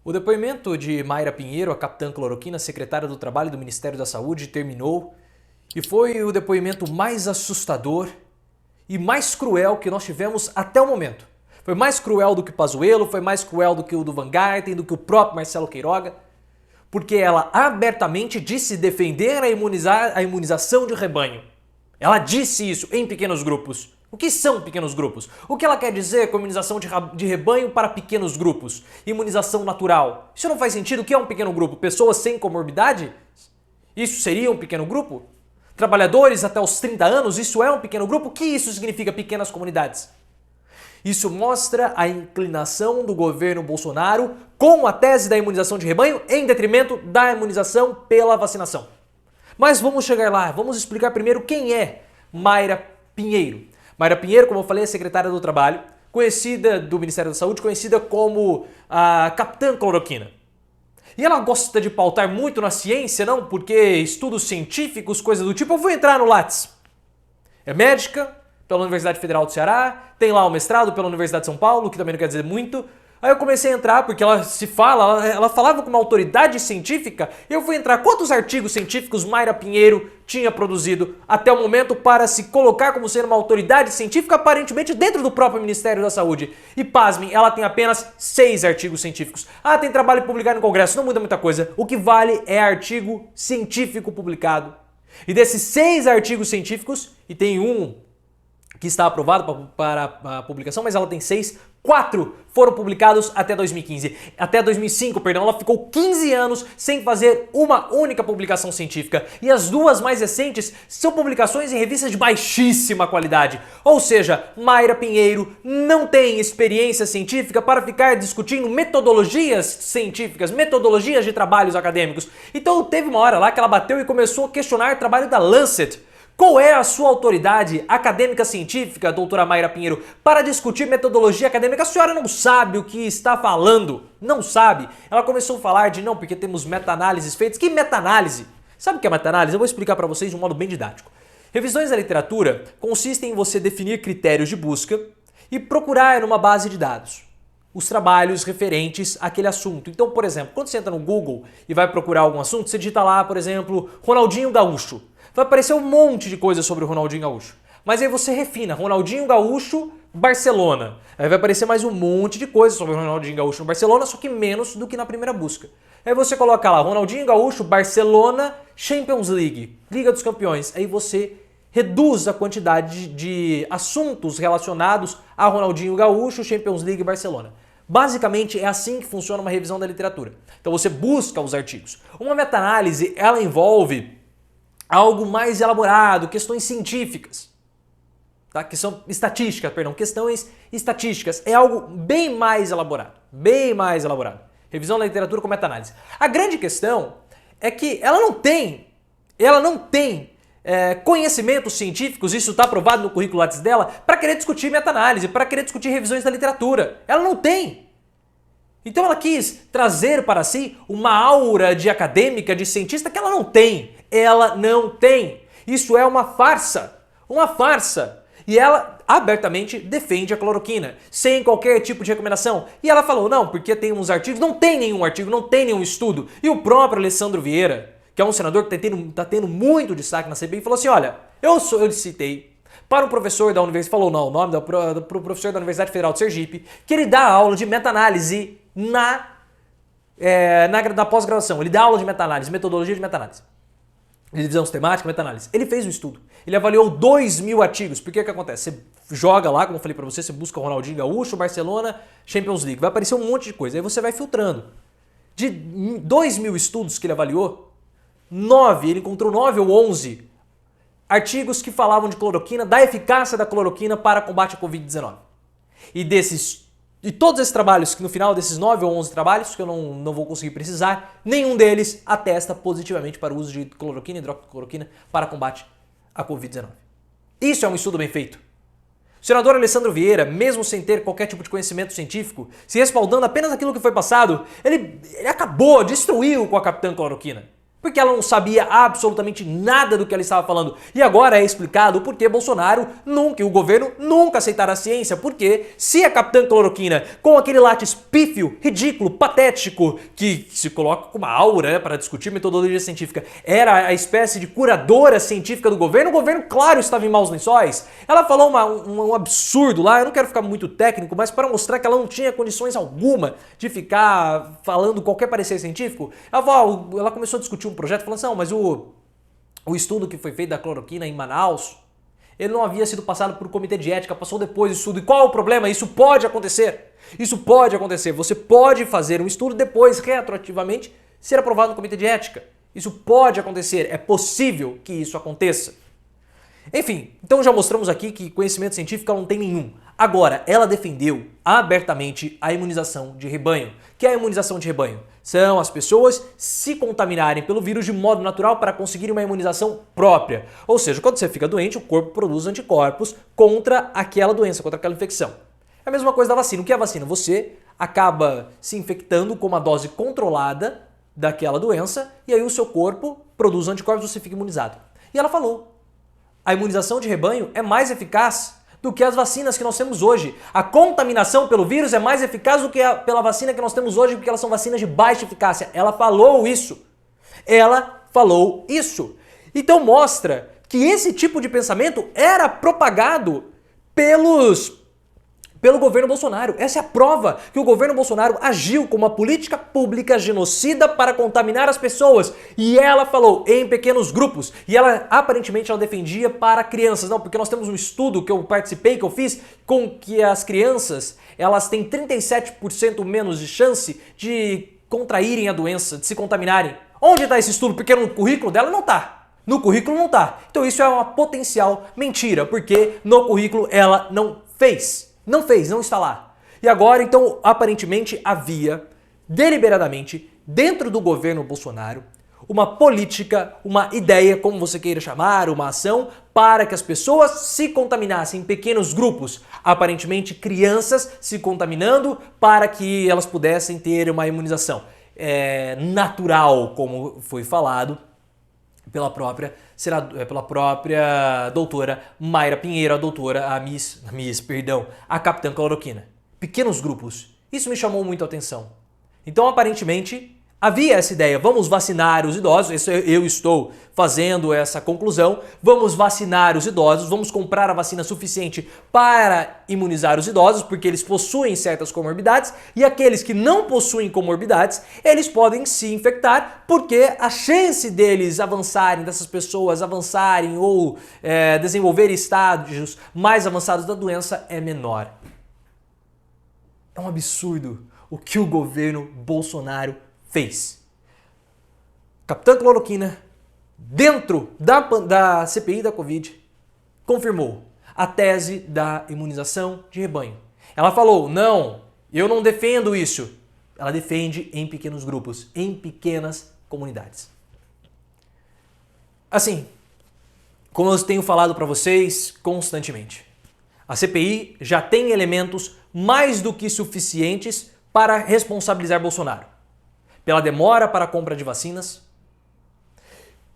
O depoimento de Mayra Pinheiro, a capitã cloroquina, secretária do Trabalho do Ministério da Saúde, terminou e foi o depoimento mais assustador e mais cruel que nós tivemos até o momento. Foi mais cruel do que o Pazuello, foi mais cruel do que o do Van Garten, do que o próprio Marcelo Queiroga, porque ela abertamente disse defender a imunização de rebanho. Ela disse isso em pequenos grupos. O que são pequenos grupos? O que ela quer dizer com imunização de rebanho para pequenos grupos? Imunização natural. Isso não faz sentido. O que é um pequeno grupo? Pessoas sem comorbidade? Isso seria um pequeno grupo? Trabalhadores até os 30 anos? Isso é um pequeno grupo? O que isso significa pequenas comunidades? Isso mostra a inclinação do governo Bolsonaro com a tese da imunização de rebanho em detrimento da imunização pela vacinação. Mas vamos chegar lá, vamos explicar primeiro quem é Mayra Pinheiro. Mayra Pinheiro, como eu falei, é secretária do Trabalho, conhecida do Ministério da Saúde, conhecida como a capitã cloroquina. E ela gosta de pautar muito na ciência, não? Porque estudos científicos, coisas do tipo, eu vou entrar no Lattes. É médica pela Universidade Federal do Ceará, tem lá o mestrado pela Universidade de São Paulo, que também não quer dizer muito. Aí eu comecei a entrar, porque ela falava com uma autoridade científica, e eu fui entrar. Quantos artigos científicos Mayra Pinheiro tinha produzido até o momento para se colocar como sendo uma autoridade científica, aparentemente dentro do próprio Ministério da Saúde? E pasmem, ela tem apenas 6 artigos científicos. Ah, tem trabalho publicado no Congresso, não muda muita coisa. O que vale é artigo científico publicado. E desses 6 artigos científicos, e tem um que está aprovado para a publicação, mas ela tem 6, 4 foram publicados até 2015. Até 2005, perdão, ela ficou 15 anos sem fazer uma única publicação científica. E as 2 mais recentes são publicações em revistas de baixíssima qualidade. Ou seja, Mayra Pinheiro não tem experiência científica para ficar discutindo metodologias científicas, metodologias de trabalhos acadêmicos. Então teve uma hora lá que ela bateu e começou a questionar o trabalho da Lancet. Qual é a sua autoridade acadêmica científica, doutora Mayra Pinheiro, para discutir metodologia acadêmica? A senhora não sabe o que está falando, não sabe. Ela começou a falar de não, porque temos meta-análises feitas. Que meta-análise? Sabe o que é meta-análise? Eu vou explicar para vocês de um modo bem didático. Revisões da literatura consistem em você definir critérios de busca e procurar numa base de dados os trabalhos referentes àquele assunto. Então, por exemplo, quando você entra no Google e vai procurar algum assunto, você digita lá, por exemplo, Ronaldinho Gaúcho. Vai aparecer um monte de coisa sobre o Ronaldinho Gaúcho. Mas aí você refina, Ronaldinho Gaúcho, Barcelona. Aí vai aparecer mais um monte de coisa sobre o Ronaldinho Gaúcho no Barcelona, só que menos do que na primeira busca. Aí você coloca lá, Ronaldinho Gaúcho, Barcelona, Champions League, Liga dos Campeões. Aí você reduz a quantidade de assuntos relacionados a Ronaldinho Gaúcho, Champions League e Barcelona. Basicamente é assim que funciona uma revisão da literatura. Então você busca os artigos. Uma meta-análise, ela envolve algo mais elaborado, questões científicas, tá? Questões estatísticas, é algo bem mais elaborado, Revisão da literatura com meta-análise. A grande questão é que ela não tem conhecimentos científicos, isso está aprovado no currículo Lattes dela, para querer discutir meta-análise, para querer discutir revisões da literatura. Ela não tem. Então ela quis trazer para si uma aura de acadêmica, de cientista que ela não tem. Ela não tem. Isso é uma farsa. Uma farsa. E ela abertamente defende a cloroquina, sem qualquer tipo de recomendação. E ela falou, não, porque tem uns artigos, não tem nenhum artigo, não tem nenhum estudo. E o próprio Alessandro Vieira, que é um senador que está tendo muito destaque na CPI, falou assim, olha, eu citei para um professor da universidade, falou não, o nome do professor da Universidade Federal de Sergipe, que ele dá aula de meta-análise na pós-graduação. Ele dá aula de meta-análise, metodologia de meta-análise. Divisão sistemática, meta-análise. Ele fez um estudo. Ele avaliou 2.000 artigos. Porque o que acontece? Você joga lá, como eu falei pra você, você busca Ronaldinho Gaúcho, Barcelona, Champions League. Vai aparecer um monte de coisa. Aí você vai filtrando. De 2.000 estudos que ele avaliou, ele encontrou 9 ou 11 artigos que falavam de cloroquina, da eficácia da cloroquina para combate à Covid-19. E todos esses trabalhos, que no final desses 9 ou 11 trabalhos, que eu não vou conseguir precisar, nenhum deles atesta positivamente para o uso de cloroquina e hidroxicloroquina para combate à Covid-19. Isso é um estudo bem feito. O senador Alessandro Vieira, mesmo sem ter qualquer tipo de conhecimento científico, se respaldando apenas naquilo que foi passado, ele acabou, destruiu com a capitã cloroquina. Porque ela não sabia absolutamente nada do que ela estava falando. E agora é explicado por que Bolsonaro nunca, e o governo nunca aceitará a ciência. Porque se a Capitã Cloroquina, com aquele látis pífio, ridículo, patético, que se coloca com uma aura, né, para discutir metodologia científica, era a espécie de curadora científica do governo, o governo, claro, estava em maus lençóis. Ela falou um absurdo lá, eu não quero ficar muito técnico, mas para mostrar que ela não tinha condições alguma de ficar falando qualquer parecer científico, ela começou a discutir um projeto, falando assim, não, mas o estudo que foi feito da cloroquina em Manaus, ele não havia sido passado por um comitê de ética, passou depois do estudo. E qual é o problema? Isso pode acontecer. Isso pode acontecer. Você pode fazer um estudo depois, retroativamente, ser aprovado no comitê de ética. Isso pode acontecer. É possível que isso aconteça. Enfim, então já mostramos aqui que conhecimento científico ela não tem nenhum. Agora, ela defendeu abertamente a imunização de rebanho. O que é a imunização de rebanho? São as pessoas se contaminarem pelo vírus de modo natural para conseguir uma imunização própria. Ou seja, quando você fica doente, o corpo produz anticorpos contra aquela doença, contra aquela infecção. É a mesma coisa da vacina. O que é a vacina? Você acaba se infectando com uma dose controlada daquela doença e aí o seu corpo produz anticorpos e você fica imunizado. E ela falou, a imunização de rebanho é mais eficaz do que as vacinas que nós temos hoje. A contaminação pelo vírus é mais eficaz do que pela vacina que nós temos hoje, porque elas são vacinas de baixa eficácia. Ela falou isso. Ela falou isso. Então mostra que esse tipo de pensamento era propagado pelo governo Bolsonaro. Essa é a prova que o governo Bolsonaro agiu com uma política pública genocida para contaminar as pessoas. E ela falou em pequenos grupos. E ela, aparentemente, ela defendia para crianças. Não, porque nós temos um estudo que eu participei, que eu fiz, com que as crianças, elas têm 37% menos de chance de contraírem a doença, de se contaminarem. Onde está esse estudo? Porque no currículo dela não está. No currículo não está. Então isso é uma potencial mentira, porque no currículo ela não fez. Não fez, não está lá. E agora, então, aparentemente havia, deliberadamente, dentro do governo Bolsonaro, uma política, uma ideia, como você queira chamar, uma ação, para que as pessoas se contaminassem em pequenos grupos. Aparentemente, crianças se contaminando para que elas pudessem ter uma imunização natural, como foi falado pela própria doutora Mayra Pinheiro, a Capitã Cloroquina. Pequenos grupos. Isso me chamou muito a atenção. Então, aparentemente, havia essa ideia, vamos vacinar os idosos, eu estou fazendo essa conclusão, vamos vacinar os idosos, vamos comprar a vacina suficiente para imunizar os idosos, porque eles possuem certas comorbidades, e aqueles que não possuem comorbidades, eles podem se infectar, porque a chance deles avançarem, dessas pessoas avançarem ou desenvolverem estágios mais avançados da doença é menor. É um absurdo o que o governo Bolsonaro fez. Capitã Cloroquina, dentro da CPI da Covid, confirmou a tese da imunização de rebanho. Ela falou, não, eu não defendo isso. Ela defende em pequenos grupos, em pequenas comunidades. Assim, como eu tenho falado para vocês constantemente, a CPI já tem elementos mais do que suficientes para responsabilizar Bolsonaro. Pela demora para a compra de vacinas,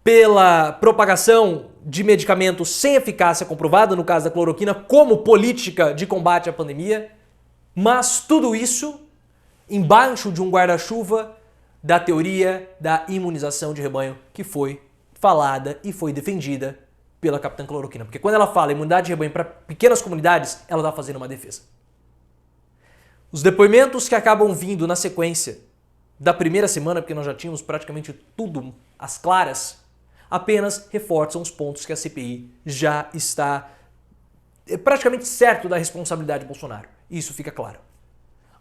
pela propagação de medicamentos sem eficácia comprovada, no caso da cloroquina, como política de combate à pandemia, mas tudo isso embaixo de um guarda-chuva da teoria da imunização de rebanho que foi falada e foi defendida pela Capitã Cloroquina. Porque quando ela fala imunidade de rebanho para pequenas comunidades, ela está fazendo uma defesa. Os depoimentos que acabam vindo na sequência da primeira semana, porque nós já tínhamos praticamente tudo às claras, apenas reforçam os pontos que a CPI já está praticamente certo da responsabilidade de Bolsonaro. Isso fica claro.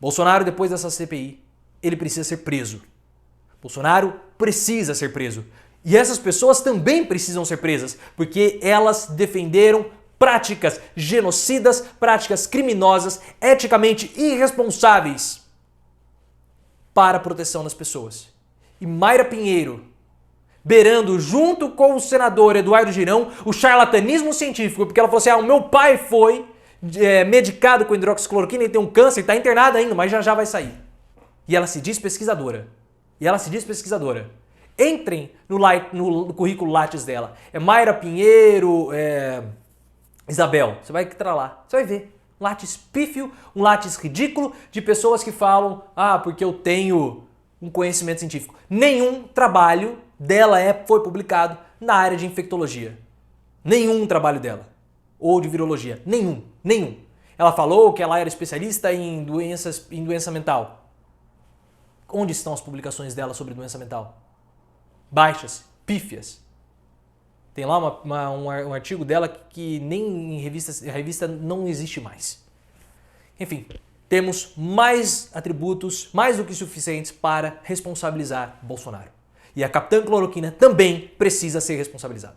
Bolsonaro, depois dessa CPI, ele precisa ser preso. Bolsonaro precisa ser preso. E essas pessoas também precisam ser presas, porque elas defenderam práticas genocidas, práticas criminosas, eticamente irresponsáveis para a proteção das pessoas. E Mayra Pinheiro, beirando junto com o senador Eduardo Girão o charlatanismo científico, porque ela falou assim, o meu pai foi medicado com hidroxicloroquina, ele tem um câncer, está internado ainda, mas já vai sair. E ela se diz pesquisadora. Entrem no currículo Lattes dela. É Mayra Pinheiro, Isabel. Você vai entrar lá, você vai ver. Um Lattes pífio, um Lattes ridículo de pessoas que falam, porque eu tenho um conhecimento científico. Nenhum trabalho dela foi publicado na área de infectologia. Nenhum trabalho dela. Ou de virologia. Nenhum. Ela falou que ela era especialista em doença mental. Onde estão as publicações dela sobre doença mental? Baixas, pífias. Tem lá um artigo dela que nem em revista não existe mais. Enfim, temos mais atributos, mais do que suficientes para responsabilizar Bolsonaro. E a Capitã Cloroquina também precisa ser responsabilizada.